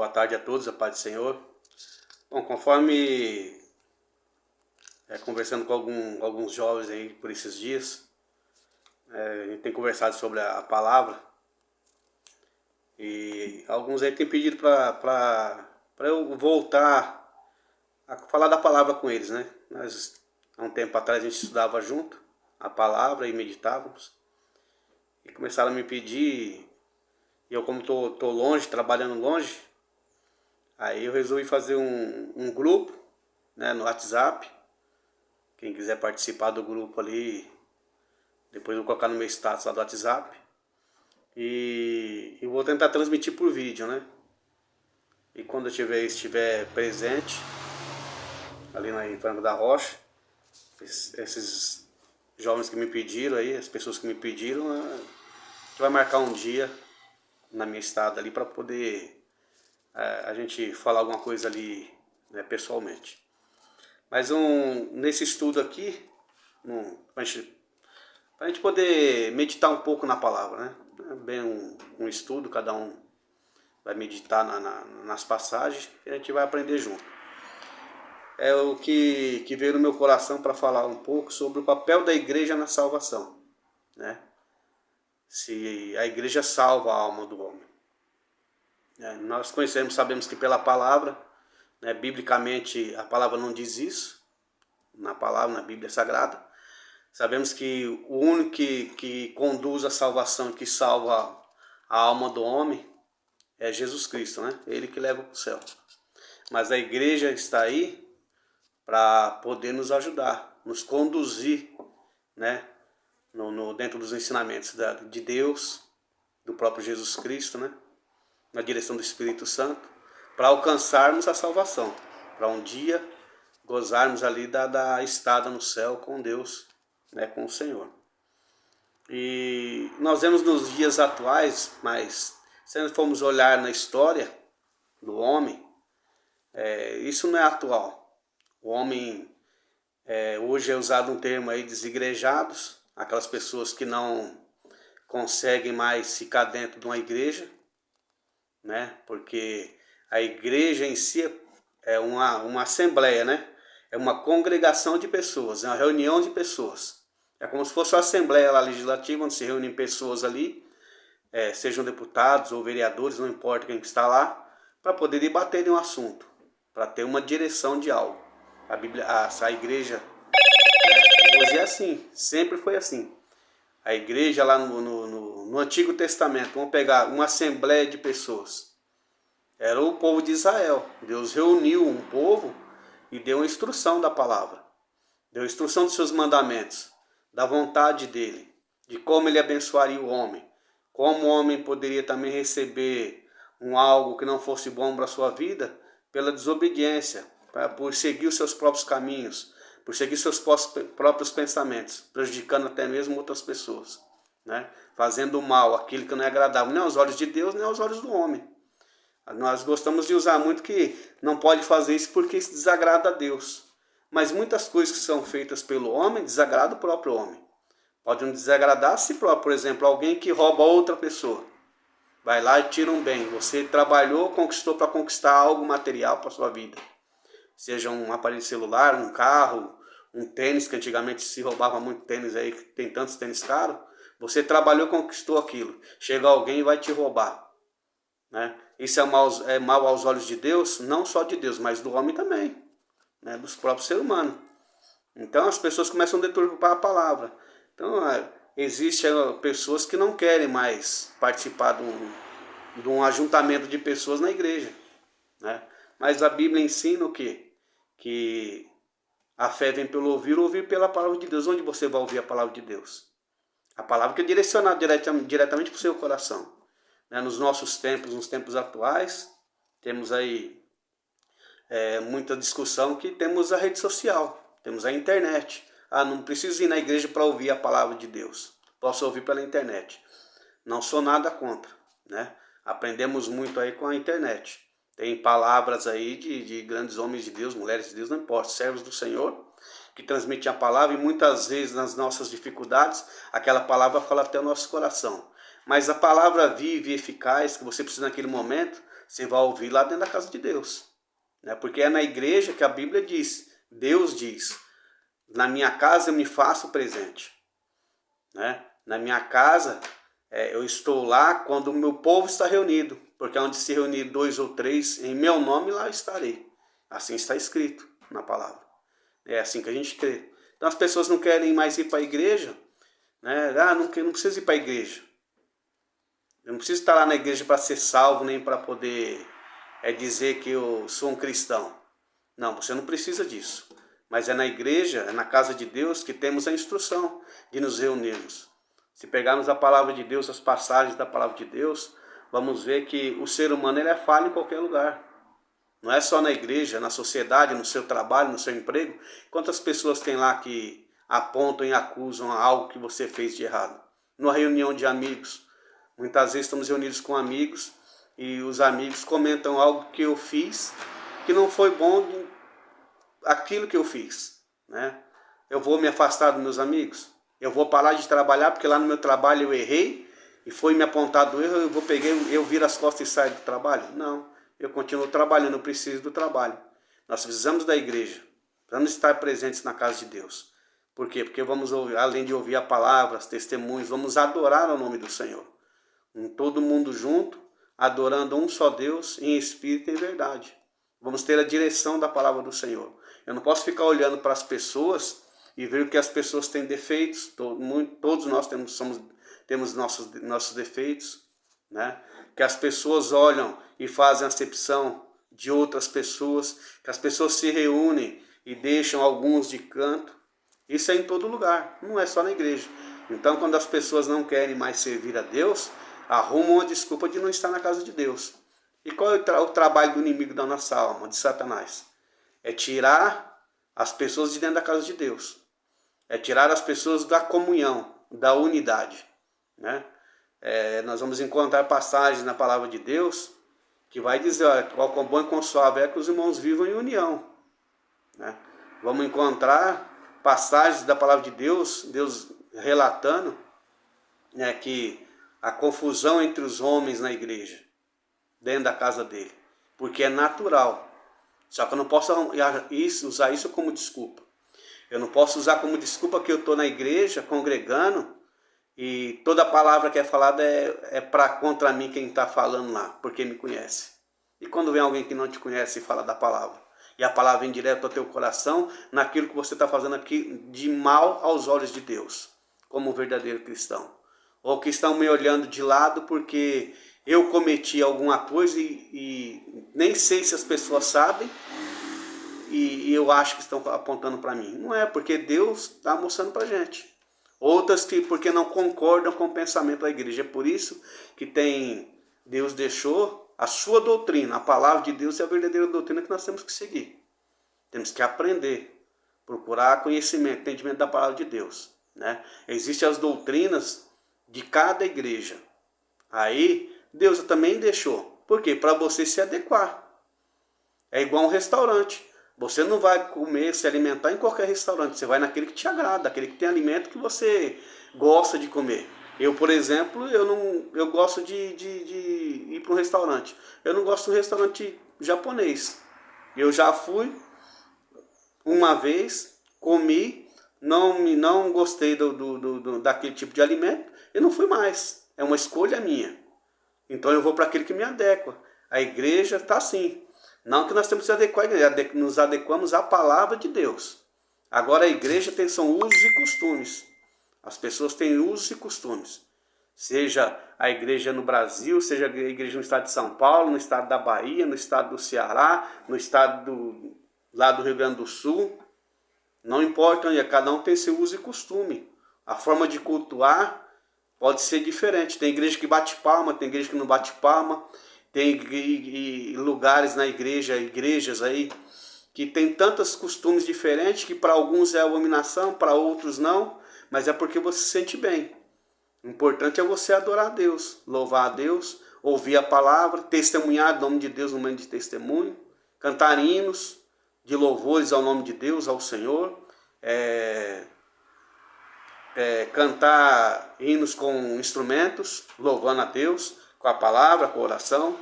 Boa tarde a todos, a paz do Senhor. Bom, conforme conversando com alguns jovens aí por esses dias, a gente tem conversado sobre a palavra e alguns aí têm pedido para eu voltar a falar da palavra com eles, né? Nós, há um tempo atrás a gente estudava junto a palavra e meditávamos e começaram a me pedir, e eu como tô longe, trabalhando longe, aí eu resolvi fazer um grupo, né, no WhatsApp. Quem quiser participar do grupo ali, depois eu vou colocar no meu status lá do WhatsApp. E eu vou tentar transmitir por vídeo, né? E quando eu estiver presente, ali em Franco da Rocha, esses jovens que me pediram aí, as pessoas que me pediram, a gente vai marcar um dia na minha estada ali para poder a gente falar alguma coisa ali, né, pessoalmente. Mas nesse estudo aqui, pra gente poder meditar um pouco na palavra, né? É bem um estudo, cada um vai meditar nas passagens e a gente vai aprender junto. É o que veio no meu coração para falar um pouco sobre o papel da igreja na salvação, né? Se a igreja salva a alma do homem. Nós conhecemos, sabemos que pela palavra, né, biblicamente a palavra não diz isso, na palavra, na Bíblia Sagrada. Sabemos que o único que conduz a salvação, que salva a alma do homem, é Jesus Cristo, né? Ele que leva para o céu. Mas a igreja está aí para poder nos ajudar, nos conduzir, né? Dentro dos ensinamentos de Deus, do próprio Jesus Cristo, né? Na direção do Espírito Santo, para alcançarmos a salvação, para um dia gozarmos ali da estada no céu com Deus, né, com o Senhor. E nós vemos nos dias atuais, mas se nós formos olhar na história do homem, isso não é atual. O homem, hoje é usado um termo aí, desigrejados, aquelas pessoas que não conseguem mais ficar dentro de uma igreja, né? Porque a igreja em si é uma assembleia, né? É uma congregação de pessoas, é uma reunião de pessoas. É como se fosse uma assembleia lá legislativa, onde se reúnem pessoas ali, sejam deputados ou vereadores, não importa quem está lá, para poder debater de um assunto, para ter uma direção de algo. A Bíblia, a igreja, né, hoje é assim, sempre foi assim. A igreja lá no Antigo Testamento, vamos pegar uma assembleia de pessoas. Era o povo de Israel. Deus reuniu um povo e deu uma instrução da palavra. Deu instrução dos seus mandamentos, da vontade dele, de como ele abençoaria o homem. Como o homem poderia também receber algo que não fosse bom para a sua vida pela desobediência, por seguir os seus próprios caminhos, por seguir seus próprios pensamentos, prejudicando até mesmo outras pessoas, né? Fazendo mal, aquilo que não é agradável, nem aos olhos de Deus, nem aos olhos do homem. Nós gostamos de usar muito que não pode fazer isso porque isso desagrada a Deus. Mas muitas coisas que são feitas pelo homem desagradam o próprio homem. Pode não desagradar a si próprio. Por exemplo, alguém que rouba outra pessoa. Vai lá e tira um bem. Você trabalhou, conquistou para conquistar algo material para a sua vida. Seja um aparelho celular, um carro, um tênis, que antigamente se roubava muito tênis aí, tem tantos tênis caros. Você trabalhou e conquistou aquilo. Chega alguém e vai te roubar, né? Isso é mal aos olhos de Deus, não só de Deus, mas do homem também, né? Dos próprios seres humanos. Então as pessoas começam a deturpar a palavra. Então existem pessoas que não querem mais participar de um ajuntamento de pessoas na igreja, né? Mas a Bíblia ensina o quê? Que a fé vem pelo ouvir pela palavra de Deus. Onde você vai ouvir a palavra de Deus? A palavra que é direcionada diretamente para o seu coração. Nos nossos tempos, nos tempos atuais, temos aí muita discussão que temos a rede social, temos a internet. Não preciso ir na igreja para ouvir a palavra de Deus, posso ouvir pela internet. Não sou nada contra, né? Aprendemos muito aí com a internet. Tem palavras aí de grandes homens de Deus, mulheres de Deus, não importa, servos do Senhor, que transmitem a palavra e muitas vezes nas nossas dificuldades, aquela palavra fala até o nosso coração. Mas a palavra viva e eficaz que você precisa naquele momento, você vai ouvir lá dentro da casa de Deus. Né? Porque é na igreja que a Bíblia diz, Deus diz, na minha casa eu me faço presente. Né? Na minha casa eu estou lá quando o meu povo está reunido, porque onde se reunir 2 ou 3 em meu nome, lá estarei. Assim está escrito na palavra. É assim que a gente crê. Então as pessoas não querem mais ir para a igreja, né? Não preciso ir para a igreja. Eu não preciso estar lá na igreja para ser salvo, nem para poder dizer que eu sou um cristão. Não, você não precisa disso. Mas é na igreja, é na casa de Deus que temos a instrução de nos reunirmos. Se pegarmos a palavra de Deus, as passagens da palavra de Deus, vamos ver que o ser humano ele é falho em qualquer lugar. Não é só na igreja, na sociedade, no seu trabalho, no seu emprego. Quantas pessoas tem lá que apontam e acusam algo que você fez de errado? Numa reunião de amigos, muitas vezes estamos reunidos com amigos e os amigos comentam algo que eu fiz que não foi bom aquilo que eu fiz, né? Eu vou me afastar dos meus amigos? Eu vou parar de trabalhar porque lá no meu trabalho eu errei e foi me apontado o erro, eu viro as costas e saio do trabalho? Não, eu continuo trabalhando, eu preciso do trabalho. Nós precisamos da igreja, precisamos estar presentes na casa de Deus. Por quê? Porque vamos ouvir, além de ouvir a palavra, os testemunhos, vamos adorar o nome do Senhor. Todo mundo junto, adorando um só Deus em espírito e em verdade. Vamos ter a direção da palavra do Senhor. Eu não posso ficar olhando para as pessoas e ver que as pessoas têm defeitos. Todos nós temos nossos defeitos, né? Que as pessoas olham e fazem acepção de outras pessoas, que as pessoas se reúnem e deixam alguns de canto. Isso é em todo lugar, não é só na igreja. Então, quando as pessoas não querem mais servir a Deus, arrumam uma desculpa de não estar na casa de Deus. E qual é o trabalho do inimigo da nossa alma, de Satanás? É tirar as pessoas de dentro da casa de Deus. É tirar as pessoas da comunhão, da unidade. Né? Nós vamos encontrar passagens na palavra de Deus que vai dizer, qual quão bom e quão suave é que os irmãos vivam em união. Né? Vamos encontrar passagens da palavra de Deus, Deus relatando, né, que a confusão entre os homens na igreja, dentro da casa dele, porque é natural. Só que eu não posso usar isso como desculpa. Eu não posso usar como desculpa que eu estou na igreja, congregando, e toda palavra que é falada é contra mim quem está falando lá, porque me conhece. E quando vem alguém que não te conhece e fala da palavra, e a palavra vem direto ao teu coração, naquilo que você está fazendo aqui de mal aos olhos de Deus, como um verdadeiro cristão. Ou que estão me olhando de lado porque eu cometi alguma coisa e nem sei se as pessoas sabem e eu acho que estão apontando para mim. Não é, porque Deus está mostrando para a gente. Outras que porque não concordam com o pensamento da igreja. É por isso que Deus deixou a sua doutrina, a palavra de Deus é a verdadeira doutrina que nós temos que seguir. Temos que aprender, procurar conhecimento, entendimento da palavra de Deus. Né? Existem as doutrinas de cada igreja. Aí Deus também deixou. Por quê? Para você se adequar. É igual um restaurante. Você não vai comer, se alimentar em qualquer restaurante. Você vai naquele que te agrada, aquele que tem alimento que você gosta de comer. Eu, por exemplo, eu gosto de ir para um restaurante. Eu não gosto de um restaurante japonês. Eu já fui uma vez, comi, não gostei daquele tipo de alimento e não fui mais. É uma escolha minha. Então eu vou para aquele que me adequa. A igreja está assim. Não que nós temos que se adequar à igreja, nos adequamos à palavra de Deus. Agora a igreja são usos e costumes. As pessoas têm usos e costumes. Seja a igreja no Brasil, seja a igreja no estado de São Paulo, no estado da Bahia, no estado do Ceará, no estado lá do Rio Grande do Sul. Não importa, cada um tem seu uso e costume. A forma de cultuar pode ser diferente. Tem igreja que bate palma, tem igreja que não bate palma. Tem lugares na igreja, igrejas aí, que tem tantos costumes diferentes que para alguns é abominação, para outros não, mas é porque você se sente bem. O importante é você adorar a Deus, louvar a Deus, ouvir a palavra, testemunhar o nome de Deus no meio de testemunho, cantar hinos de louvores ao nome de Deus, ao Senhor, cantar hinos com instrumentos, louvando a Deus, com a palavra, com a oração.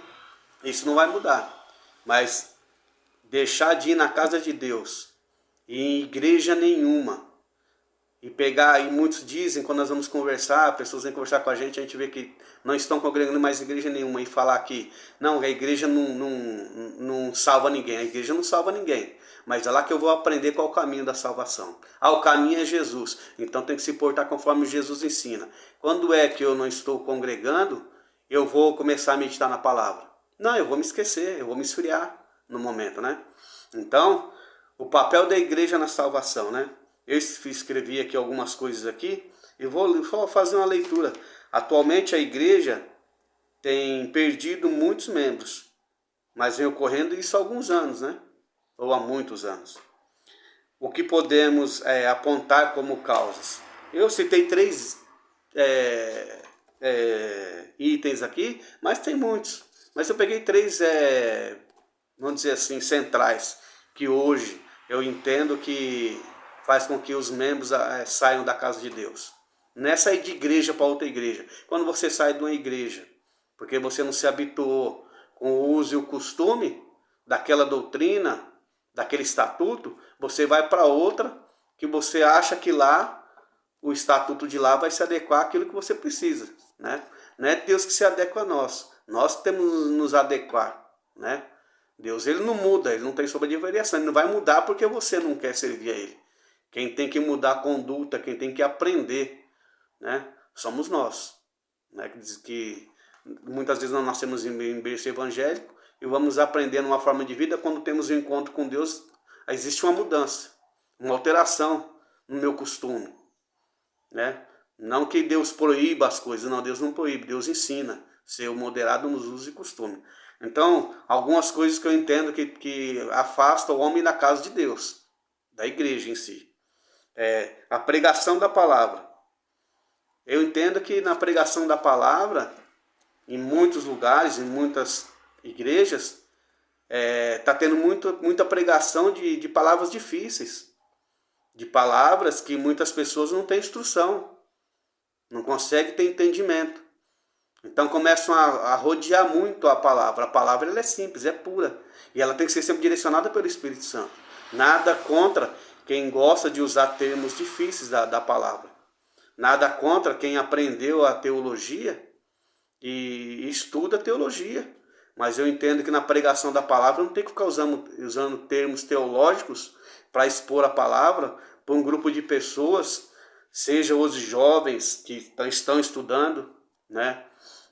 Isso não vai mudar. Mas deixar de ir na casa de Deus, e em igreja nenhuma, e pegar, e muitos dizem, quando nós vamos conversar, pessoas vêm conversar com a gente vê que não estão congregando mais em igreja nenhuma, e falar que não, a igreja não salva ninguém. A igreja não salva ninguém, mas é lá que eu vou aprender qual é o caminho da salvação. O caminho é Jesus, então tem que se portar conforme Jesus ensina. Quando é que eu não estou congregando, eu vou começar a meditar na palavra? Não, eu vou me esquecer, eu vou me esfriar no momento, né? Então, o papel da igreja na salvação, né? Eu escrevi aqui algumas coisas aqui e vou fazer uma leitura. Atualmente a igreja tem perdido muitos membros, mas vem ocorrendo isso há alguns anos, né? Ou há muitos anos. O que podemos apontar como causas? Eu citei 3 itens aqui, mas tem muitos. Mas eu peguei 3, vamos dizer assim, centrais, que hoje eu entendo que faz com que os membros saiam da casa de Deus. Não é sair de igreja para outra igreja. Quando você sai de uma igreja, porque você não se habituou com o uso e o costume daquela doutrina, daquele estatuto, você vai para outra que você acha que lá, o estatuto de lá vai se adequar àquilo que você precisa, né? Não é Deus que se adequa a nós. Nós temos que nos adequar, né? Deus, ele não muda, ele não tem sombra de variação, ele não vai mudar porque você não quer servir a ele. Quem tem que mudar a conduta, quem tem que aprender, né, somos nós. Né, que muitas vezes nós nascemos em berço evangélico e vamos aprendendo uma forma de vida. Quando temos um encontro com Deus, existe uma mudança, uma alteração no meu costume. Né? Não que Deus proíba as coisas, não, Deus não proíbe, Deus ensina, ser moderado nos usos e costumes. Então, algumas coisas que eu entendo que afastam o homem da casa de Deus, da igreja em si. A pregação da palavra. Eu entendo que na pregação da palavra, em muitos lugares, em muitas igrejas, está tendo muita pregação de palavras difíceis, de palavras que muitas pessoas não têm instrução, não conseguem ter entendimento. Então começam a rodear muito a palavra. A palavra ela é simples, é pura, e ela tem que ser sempre direcionada pelo Espírito Santo. Nada contra quem gosta de usar termos difíceis da palavra. Nada contra quem aprendeu a teologia e estuda teologia. Mas eu entendo que na pregação da palavra não tem que ficar usando termos teológicos para expor a palavra para um grupo de pessoas, seja os jovens que estão estudando, né?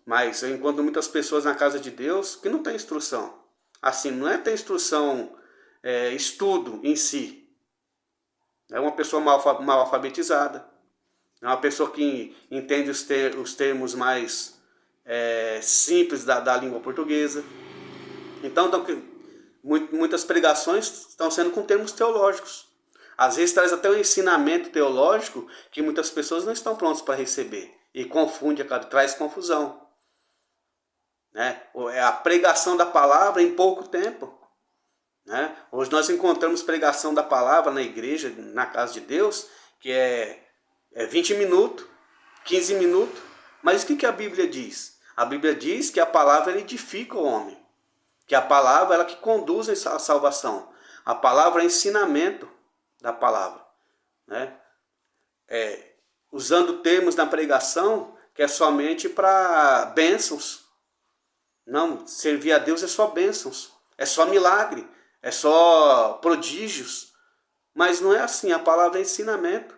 Mas eu encontro muitas pessoas na casa de Deus que não têm instrução. Assim, não é ter instrução, estudo em si. É uma pessoa mal alfabetizada. É uma pessoa que entende os termos mais simples da língua portuguesa. Então, muitas pregações estão sendo com termos teológicos. Às vezes traz até um ensinamento teológico que muitas pessoas não estão prontas para receber. E confunde, traz confusão. Né? É a pregação da palavra em pouco tempo. Né? Hoje nós encontramos pregação da palavra na igreja, na casa de Deus, que é 20 minutos, 15 minutos. Mas o que a Bíblia diz? A Bíblia diz que a palavra ela edifica o homem. Que a palavra ela que conduz à salvação. A palavra é ensinamento da palavra. Né? Usando termos na pregação que é somente para bênçãos. Não, servir a Deus é só bênçãos. É só milagre. É só prodígios. Mas não é assim, a palavra é ensinamento.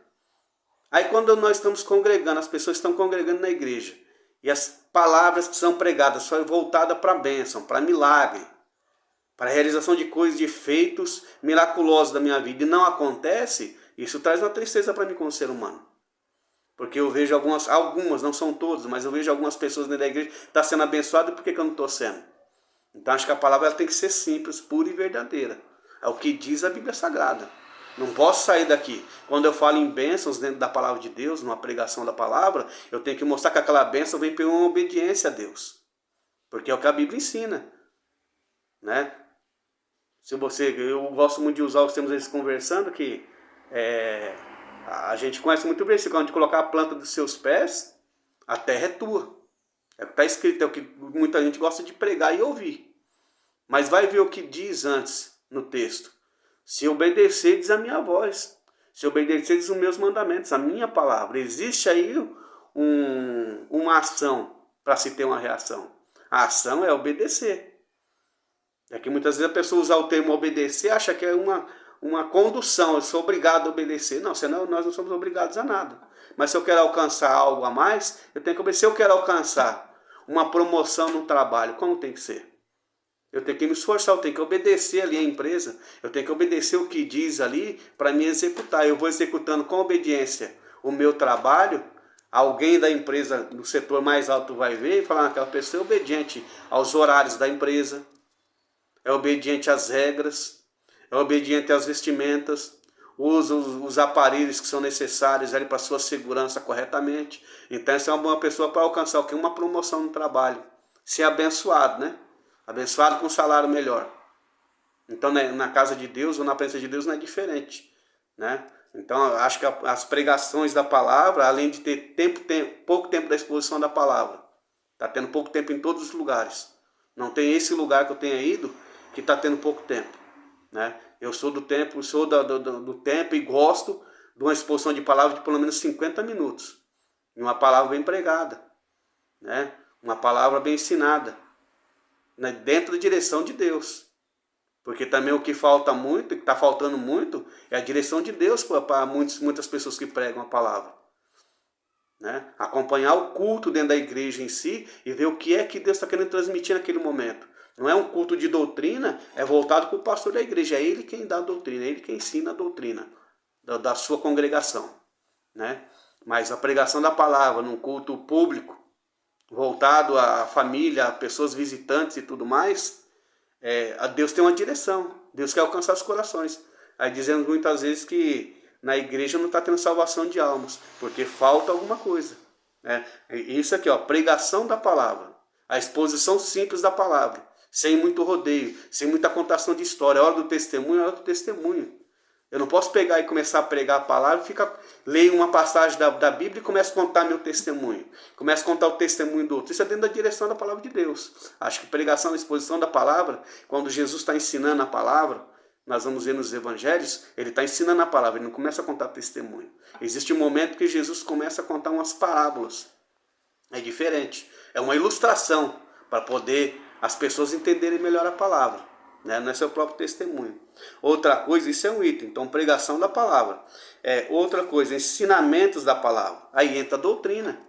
Aí quando nós estamos congregando, as pessoas estão congregando na igreja, e as palavras que são pregadas são voltadas para a bênção, para milagre, para a realização de coisas, de feitos miraculosos da minha vida, e não acontece, isso traz uma tristeza para mim como ser humano. Porque eu vejo algumas, não são todas, mas eu vejo algumas pessoas dentro da igreja que estão sendo abençoadas, e por que eu não estou sendo? Então acho que a palavra ela tem que ser simples, pura e verdadeira. É o que diz a Bíblia Sagrada. Não posso sair daqui. Quando eu falo em bênçãos dentro da palavra de Deus, numa pregação da palavra, eu tenho que mostrar que aquela bênção vem por uma obediência a Deus. Porque é o que a Bíblia ensina. Né? Eu gosto muito de usar os termos eles conversando, que A gente conhece muito bem isso, quando colocar a planta dos seus pés, a terra é tua. É o que está escrito, é o que muita gente gosta de pregar e ouvir. Mas vai ver o que diz antes no texto. Se obedecerdes a minha voz, se obedecerdes os meus mandamentos, a minha palavra. Existe aí uma ação para se ter uma reação. A ação é obedecer. É que muitas vezes a pessoa usa o termo obedecer, acha que é uma condução, eu sou obrigado a obedecer. Não, senão nós não somos obrigados a nada. Mas se eu quero alcançar algo a mais, eu tenho que obedecer. Se eu quero alcançar uma promoção no trabalho, como tem que ser? Eu tenho que me esforçar, eu tenho que obedecer ali a empresa, eu tenho que obedecer o que diz ali para me executar. Eu vou executando com obediência o meu trabalho, alguém da empresa, no setor mais alto vai ver e falar, aquela pessoa é obediente aos horários da empresa, é obediente às regras, é obediente às vestimentas, usa os aparelhos que são necessários ali para sua segurança corretamente. Então essa é uma boa pessoa para alcançar o que? Uma promoção no trabalho. Ser abençoado, né? Abençoado com um salário melhor. Então na casa de Deus ou na presença de Deus não é diferente, né? Então acho que as pregações da palavra, além de ter pouco tempo da exposição da palavra, está tendo pouco tempo em todos os lugares. Não tem esse lugar que eu tenha ido que está tendo pouco tempo, né? Eu sou do tempo, do tempo e gosto de uma exposição de palavra de pelo menos 50 minutos. E uma palavra bem pregada, né? Uma palavra bem ensinada, né? Dentro da direção de Deus. Porque também o que falta muito, que está faltando muito, é a direção de Deus para muitas pessoas que pregam a palavra. Né? Acompanhar o culto dentro da igreja em si e ver o que é que Deus está querendo transmitir naquele momento. Não é um culto de doutrina, é voltado para o pastor da igreja. É ele quem dá a doutrina, é ele quem ensina a doutrina da sua congregação. Né? Mas a pregação da palavra num culto público, voltado à família, a pessoas visitantes e tudo mais, Deus tem uma direção. Deus quer alcançar os corações. Aí dizemos muitas vezes que na igreja não está tendo salvação de almas, porque falta alguma coisa. Né? Isso aqui, ó, pregação da palavra. A exposição simples da palavra. Sem muito rodeio, sem muita contação de história. A hora do testemunho, a hora do testemunho. Eu não posso pegar e começar a pregar a palavra e leio uma passagem da Bíblia e começo a contar meu testemunho. Começo a contar o testemunho do outro. Isso é dentro da direção da palavra de Deus. Acho que pregação, exposição da palavra, quando Jesus está ensinando a palavra, nós vamos ver nos evangelhos, ele está ensinando a palavra, ele não começa a contar testemunho. Existe um momento que Jesus começa a contar umas parábolas. É diferente. É uma ilustração para poder as pessoas entenderem melhor a palavra. Né? Não é seu próprio testemunho. Outra coisa, isso é um item, então pregação da palavra. Outra coisa, ensinamentos da palavra. Aí entra a doutrina.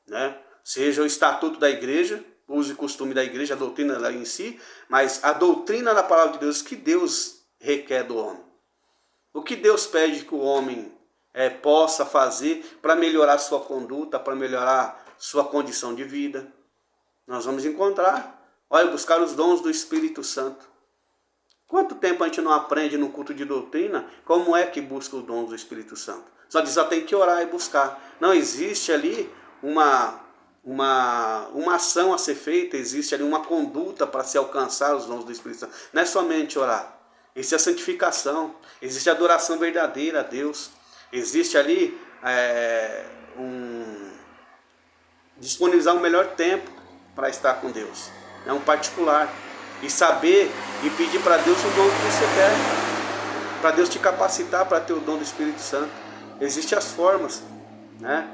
Né? Seja o estatuto da igreja, uso e costume da igreja, a doutrina lá em si, mas a doutrina da palavra de Deus, que Deus requer do homem. O que Deus pede que o homem possa fazer para melhorar sua conduta, para melhorar sua condição de vida. Nós vamos encontrar, buscar os dons do Espírito Santo. Quanto tempo a gente não aprende no culto de doutrina como é que busca os dons do Espírito Santo? Só diz, tem que orar e buscar. Não, existe ali uma ação a ser feita, existe ali uma conduta para se alcançar os dons do Espírito Santo. Não é somente orar. Existe a santificação, existe a adoração verdadeira a Deus. Existe ali disponibilizar um melhor tempo para estar com Deus. É um particular. E saber e pedir para Deus o dom que você quer. Para Deus te capacitar para ter o dom do Espírito Santo. Existem as formas. Né?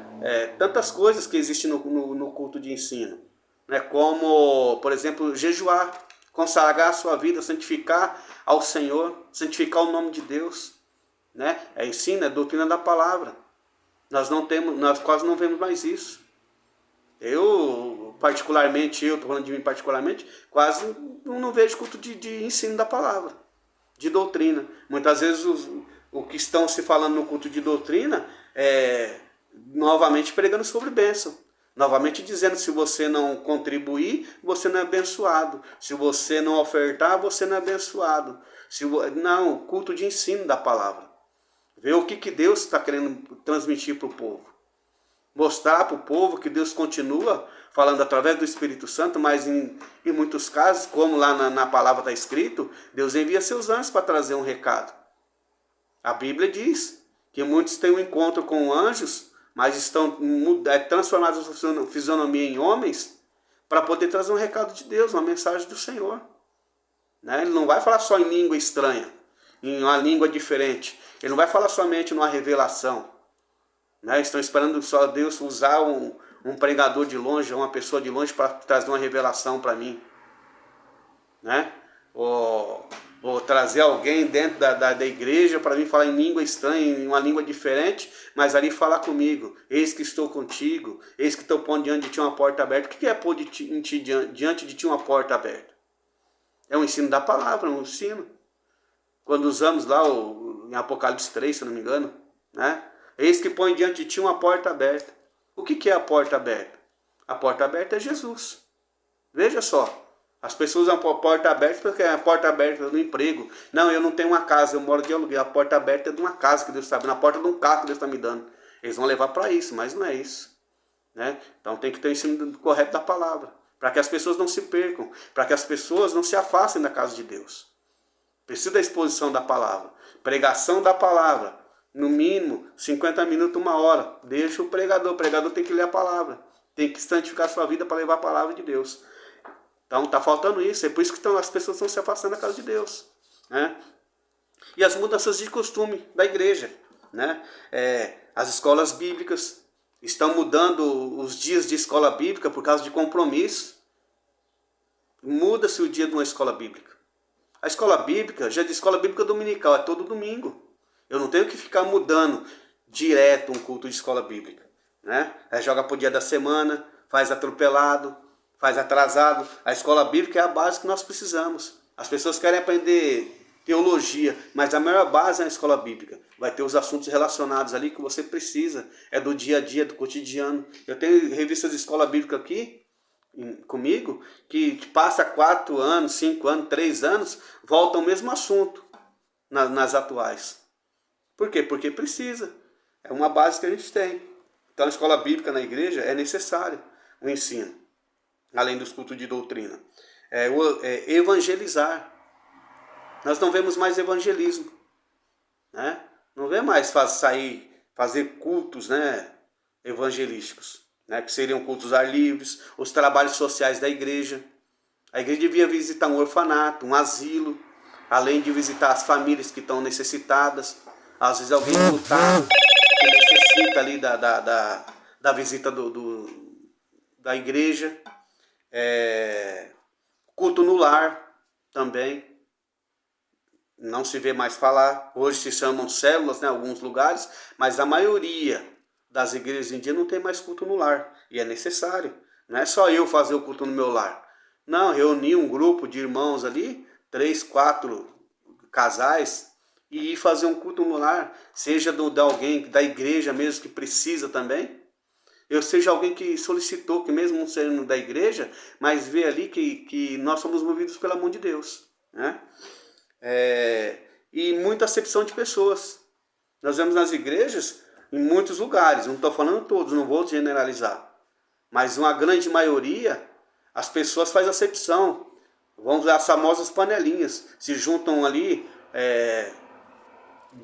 Tantas coisas que existem no culto de ensino. Né? Como, por exemplo, jejuar. Consagrar a sua vida, santificar ao Senhor. Santificar o nome de Deus. Né? Ensino, é doutrina da palavra. Nós quase não vemos mais isso. Particularmente, estou falando de mim particularmente, quase não vejo culto de ensino da palavra, de doutrina. Muitas vezes o que estão se falando no culto de doutrina novamente pregando sobre bênção. Novamente dizendo, se você não contribuir, você não é abençoado. Se você não ofertar, você não é abençoado. Não, culto de ensino da palavra. Ver o que Deus está querendo transmitir para o povo. Mostrar para o povo que Deus continua falando através do Espírito Santo, mas em muitos casos, como lá na palavra está escrito, Deus envia seus anjos para trazer um recado. A Bíblia diz que muitos têm um encontro com anjos, mas estão transformados a fisionomia em homens, para poder trazer um recado de Deus, uma mensagem do Senhor. Né? Ele não vai falar só em língua estranha, em uma língua diferente. Ele não vai falar somente numa revelação. Né? Estão esperando só Deus usar um pregador de longe, uma pessoa de longe, para trazer uma revelação para mim. Né? Ou trazer alguém dentro da igreja para mim falar em língua estranha, em uma língua diferente, mas ali falar comigo. Eis que estou contigo, eis que estou pondo diante de ti uma porta aberta. O que é pôr diante de ti uma porta aberta? É um ensino da palavra, um ensino. Quando usamos lá em Apocalipse 3, se não me engano, né? Eis que põe diante de ti uma porta aberta. O que é a porta aberta? A porta aberta é Jesus. Veja só. As pessoas usam a porta aberta porque é a porta aberta do emprego. Não, eu não tenho uma casa, eu moro de aluguel. A porta aberta é de uma casa que Deus está dando, a porta de um carro que Deus está me dando. Eles vão levar para isso, mas não é isso. Né? Então tem que ter o ensino correto da palavra. Para que as pessoas não se percam. Para que as pessoas não se afastem da casa de Deus. Precisa da exposição da palavra. Pregação da palavra. No mínimo, 50 minutos, 1 hora. Deixa o pregador tem que ler a palavra. Tem que santificar a sua vida para levar a palavra de Deus. Então está faltando isso, é por isso que as pessoas estão se afastando da casa de Deus. Né? E as mudanças de costume da igreja. Né? As escolas bíblicas estão mudando os dias de escola bíblica por causa de compromisso. Muda-se o dia de uma escola bíblica. A escola bíblica, já de escola bíblica dominical, é todo domingo. Eu não tenho que ficar mudando direto um culto de escola bíblica. Né? Joga para o dia da semana, faz atropelado, faz atrasado. A escola bíblica é a base que nós precisamos. As pessoas querem aprender teologia, mas a maior base é a escola bíblica. Vai ter os assuntos relacionados ali que você precisa. É do dia a dia, do cotidiano. Eu tenho revistas de escola bíblica aqui comigo, que passa 4 anos, 5 anos, 3 anos, volta ao mesmo assunto nas atuais. Por quê? Porque precisa. É uma base que a gente tem. Então a escola bíblica na igreja é necessário o ensino. Além dos cultos de doutrina. Evangelizar. Nós não vemos mais evangelismo. Né? Não vê mais fazer cultos, né, evangelísticos. Né, que seriam cultos ar livres, os trabalhos sociais da igreja. A igreja devia visitar um orfanato, um asilo, além de visitar as famílias que estão necessitadas. Às vezes alguém lutado, que necessita ali da visita da igreja. Culto no lar também não se vê mais falar. Hoje se chamam células, né, em alguns lugares, mas a maioria das igrejas em dia não tem mais culto no lar, e é necessário. Não é só eu fazer o culto no meu lar. Não, reunir um grupo de irmãos ali, 3, 4 casais, e ir fazer um culto no lar, seja de alguém da igreja mesmo que precisa também, eu seja alguém que solicitou, que mesmo não sendo da igreja, mas vê ali que nós somos movidos pela mão de Deus. Né? E muita acepção de pessoas. Nós vemos nas igrejas, em muitos lugares, não estou falando todos, não vou generalizar, mas uma grande maioria, as pessoas fazem acepção. Vamos ver as famosas panelinhas, se juntam ali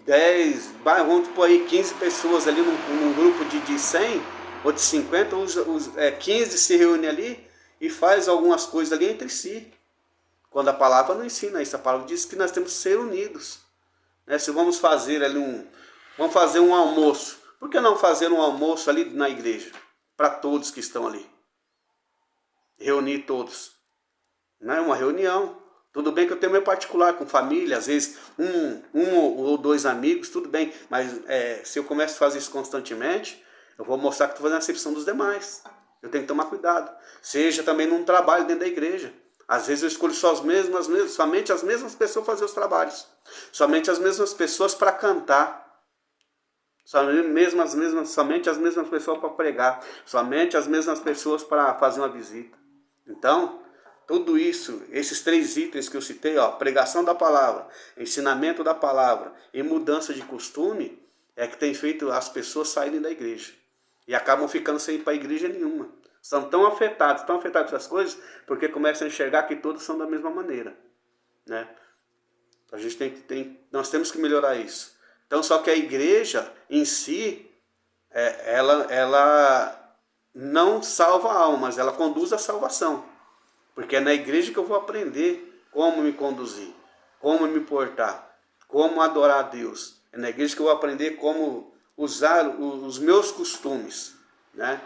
10, vamos por aí 15 pessoas ali num grupo de 100 ou de 50, 15 se reúnem ali e faz algumas coisas ali entre si. Quando a palavra não ensina isso, a palavra diz que nós temos que ser unidos. Né? Se vamos fazer ali vamos fazer um almoço, por que não fazer um almoço ali na igreja? Para todos que estão ali. Reunir todos. Não é uma reunião. Tudo bem que eu tenho meu particular com família, às vezes um ou 2 amigos, tudo bem. Mas se eu começo a fazer isso constantemente, eu vou mostrar que estou fazendo a acepção dos demais. Eu tenho que tomar cuidado. Seja também num trabalho dentro da igreja. Às vezes eu escolho somente as mesmas pessoas para fazer os trabalhos. Somente as mesmas pessoas para cantar. Somente as mesmas pessoas para pregar. Somente as mesmas pessoas para fazer uma visita. Então, tudo isso, esses 3 itens que eu citei, pregação da palavra, ensinamento da palavra e mudança de costume, é que tem feito as pessoas saírem da igreja. E acabam ficando sem ir para a igreja nenhuma. São tão afetados com essas coisas, porque começam a enxergar que todos são da mesma maneira. Né? A gente nós temos que melhorar isso. Então, só que a igreja em si, ela não salva almas, ela conduz à salvação. Porque é na igreja que eu vou aprender como me conduzir, como me portar, como adorar a Deus. É na igreja que eu vou aprender como usar os meus costumes, né?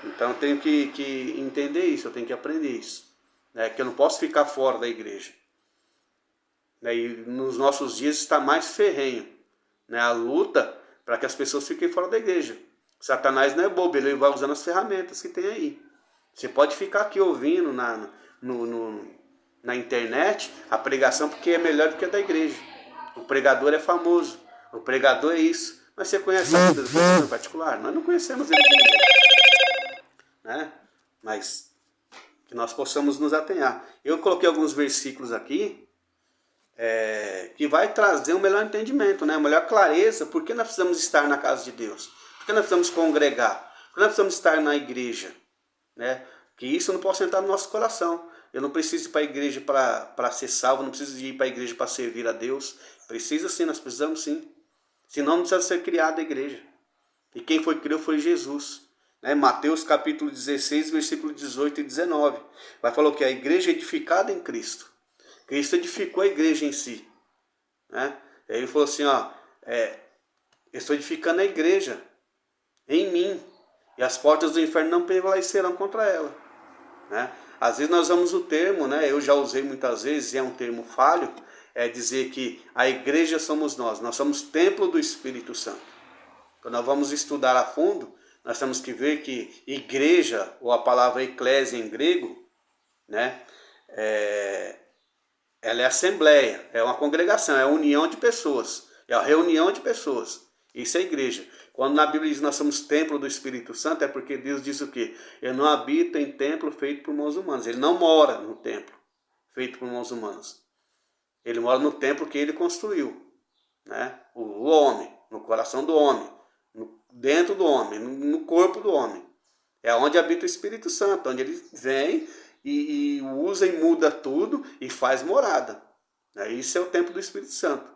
Então eu tenho que entender isso, eu tenho que aprender isso, né? Que eu não posso ficar fora da igreja. E nos nossos dias está mais ferrenho, né? A luta para que as pessoas fiquem fora da igreja. Satanás não é bobo, ele vai usando as ferramentas que tem aí. Você pode ficar aqui ouvindo na internet a pregação porque é melhor do que a da igreja. O pregador é famoso, o pregador é isso. Mas você conhece a vida do pregador em particular? Nós não conhecemos ele de ninguém, né? Mas que nós possamos nos atenhar. Eu coloquei alguns versículos aqui que vai trazer um melhor entendimento, né? Uma melhor clareza. Por que nós precisamos estar na casa de Deus? Por que nós precisamos congregar? Por que nós precisamos estar na igreja? Né? Que isso não pode entrar no nosso coração. Eu não preciso ir para a igreja para ser salvo, não preciso ir para a igreja para servir a Deus. Precisa sim, nós precisamos sim. Senão não precisa ser criada a igreja. E quem foi criado foi Jesus. Né? Mateus capítulo 16, versículo 18 e 19. Vai falar que a igreja é edificada em Cristo. Cristo edificou a igreja em si. Né? Ele falou assim, ó, eu estou edificando a igreja em mim. E as portas do inferno não prevalecerão contra ela. Né? Às vezes nós usamos o termo, né? Eu já usei muitas vezes, e é um termo falho, é dizer que a igreja somos nós somos templo do Espírito Santo. Quando nós vamos estudar a fundo, nós temos que ver que igreja, ou a palavra eclésia em grego, né? Ela é assembleia, é uma congregação, é a união de pessoas, é a reunião de pessoas. Isso é igreja. Quando na Bíblia diz que nós somos templo do Espírito Santo, é porque Deus diz o quê? Ele não habita em templo feito por mãos humanas. Ele não mora no templo feito por mãos humanas. Ele mora no templo que ele construiu. Né? O homem, no coração do homem, dentro do homem, no corpo do homem. É onde habita o Espírito Santo, onde ele vem e usa e muda tudo e faz morada. Isso é o templo do Espírito Santo.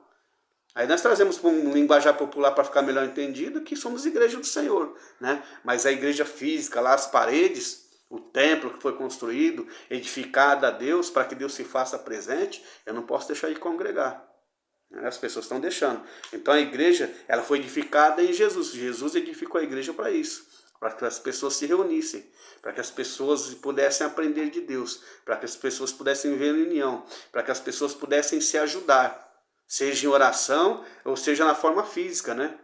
Aí nós trazemos para um linguajar popular para ficar melhor entendido que somos igreja do Senhor, né? Mas a igreja física, lá as paredes, o templo que foi construído, edificado a Deus, para que Deus se faça presente, eu não posso deixar de congregar. As pessoas estão deixando. Então a igreja, ela foi edificada em Jesus. Jesus edificou a igreja para isso, para que as pessoas se reunissem, para que as pessoas pudessem aprender de Deus, para que as pessoas pudessem viver em união, para que as pessoas pudessem se ajudar. Seja em oração, ou seja na forma física, né?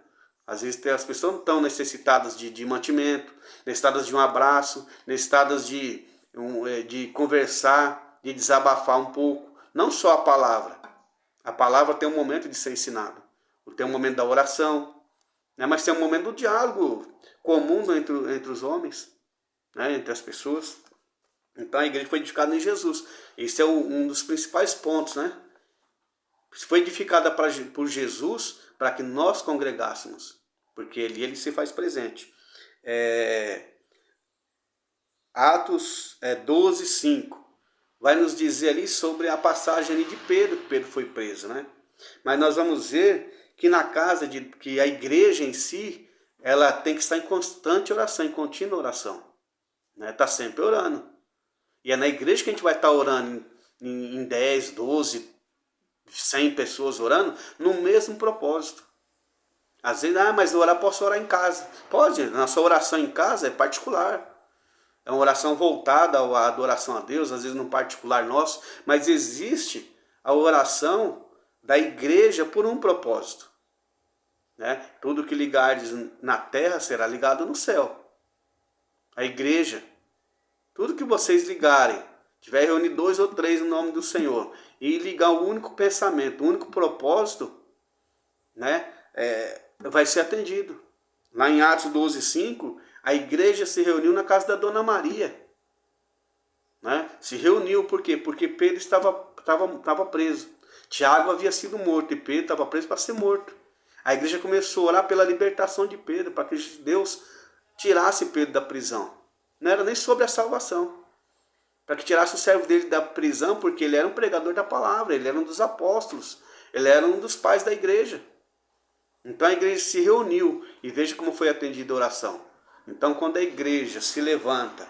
Às vezes as pessoas não estão necessitadas de mantimento, necessitadas de um abraço, necessitadas de conversar, de desabafar um pouco. Não só a palavra. A palavra tem um momento de ser ensinada. Tem um momento da oração, né? Mas tem um momento do diálogo comum entre os homens, né? Entre as pessoas. Então a igreja foi edificada em Jesus. Esse é um dos principais pontos, né? Foi edificada por Jesus para que nós congregássemos, porque ele se faz presente. Atos 12, 5 vai nos dizer ali sobre a passagem ali de Pedro, que Pedro foi preso, né? Mas nós vamos ver que na casa, que a igreja em si, ela tem que estar em constante oração, em contínua oração, né? Está sempre orando. E é na igreja que a gente vai estar orando em 10, 12, 100 pessoas orando no mesmo propósito. Às vezes, mas posso orar em casa. Pode, nossa oração em casa é particular. É uma oração voltada à adoração a Deus, às vezes no particular nosso, mas existe a oração da igreja por um propósito. Né? Tudo que ligardes na terra será ligado no céu. A igreja, tudo que vocês ligarem, tiver reunido 2 ou 3 no nome do Senhor, e ligar um único pensamento, um único propósito, né, vai ser atendido. Lá em Atos 12, 5, a igreja se reuniu na casa da Dona Maria. Né? Se reuniu, por quê? Porque Pedro estava preso. Tiago havia sido morto e Pedro estava preso para ser morto. A igreja começou a orar pela libertação de Pedro, para que Deus tirasse Pedro da prisão. Não era nem sobre a salvação. Para que tirasse o servo dele da prisão, porque ele era um pregador da palavra, ele era um dos apóstolos, ele era um dos pais da igreja. Então a igreja se reuniu e veja como foi atendida a oração. Então quando a igreja se levanta